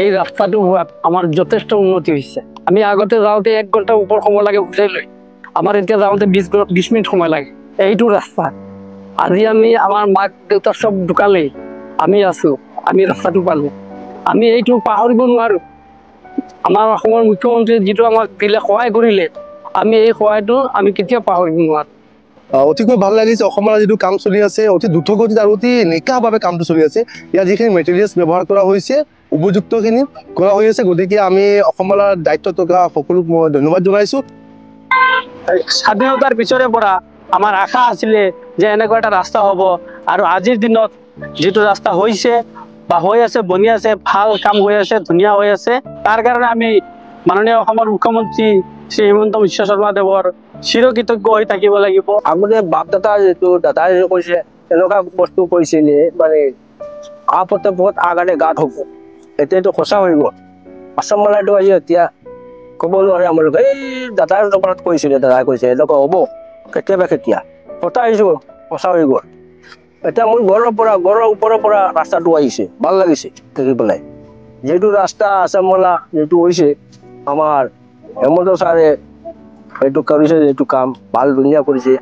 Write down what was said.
এই ৰাস্তাটো হোৱাত আমাৰ যথেষ্ট উন্নতি হৈছে। আমি আগতে যাওঁতে 1 ঘণ্টা ওপৰ সময় লাগে উঠাই লৈ, আমাৰ এতিয়া যাওঁতে 20 মিনিট সময় লাগে। এইটো ৰাস্তা আজি আমি আমাৰ মাক দেউতাক চব ঢুকালেই, আমি আছো, আমি ৰাস্তাটো পালো, আমি এইটো পাহৰিব নোৱাৰো। আমাৰ অসমৰ মুখ্যমন্ত্ৰীয়ে যিটো আমাক দিলে, সহায় কৰিলে, আমি এই সহায়টো আমি কেতিয়াও পাহৰিব নোৱাৰো। অতিকৈ ভাল লাগিছে। অসমৰ যিটো কাম চলি আছে অতি দ্ৰুতগতিত আৰু অতি নিকাভাৱে কামটো চলি আছে। ইয়াত যিখিনি মেটেৰিয়েলছ ব্যৱহাৰ কৰা হৈছে উপযুক্তখিনি কৰা হৈ আছে। গতিকে আমি অসমৰ দায়িত্বত থকা সকলোক মই ধন্যবাদ জনাইছো। স্বাধীনতাৰ পিছৰে পৰা আমাৰ আশা আছিলে যে এনেকুৱা এটা ৰাস্তা হ'ব, আৰু আজিৰ দিনত যিটো ৰাস্তা হৈছে বা হৈ আছে, বনি আছে, ভাল কাম হৈ আছে, ধুনীয়া হৈ আছে। তাৰ কাৰণে আমি মাননীয় অসমৰ মুখ্যমন্ত্ৰী শ্ৰী হিমন্ত বিশ্ব শৰ্মা দেৱৰ চিৰকৃতজ্ঞ হৈ থাকিব লাগিব। আগতে বাপ দাদা যিটো দাদাই কৈছে এনেকুৱা বস্তু কৰিছিলে, মানে আপতে বহুত আগতে গাত হ'ব, এতিয়াতো সঁচা হৈ গ'ল। আছাম মালাইটো আহি এতিয়া ক'ব নোৱাৰে আমালোকে এই দাদাৰ ওপৰত কৈছিলে, দাদাই কৈছে এনেকুৱা হ'ব, কেতিয়া কথা আহিছো, সঁচা হৈ গ'ল। এতিয়া মোৰ ঘৰৰ ওপৰৰ পৰা ৰাস্তাটো আহিছে, ভাল লাগিছে দেখি পেলাই। যিটো ৰাস্তা আছাম মালা যিটো হৈছে, আমাৰ হেমন্ত ছাৰে এইটো কৰিছে, যিটো কাম ভাল ধুনীয়া কৰিছে।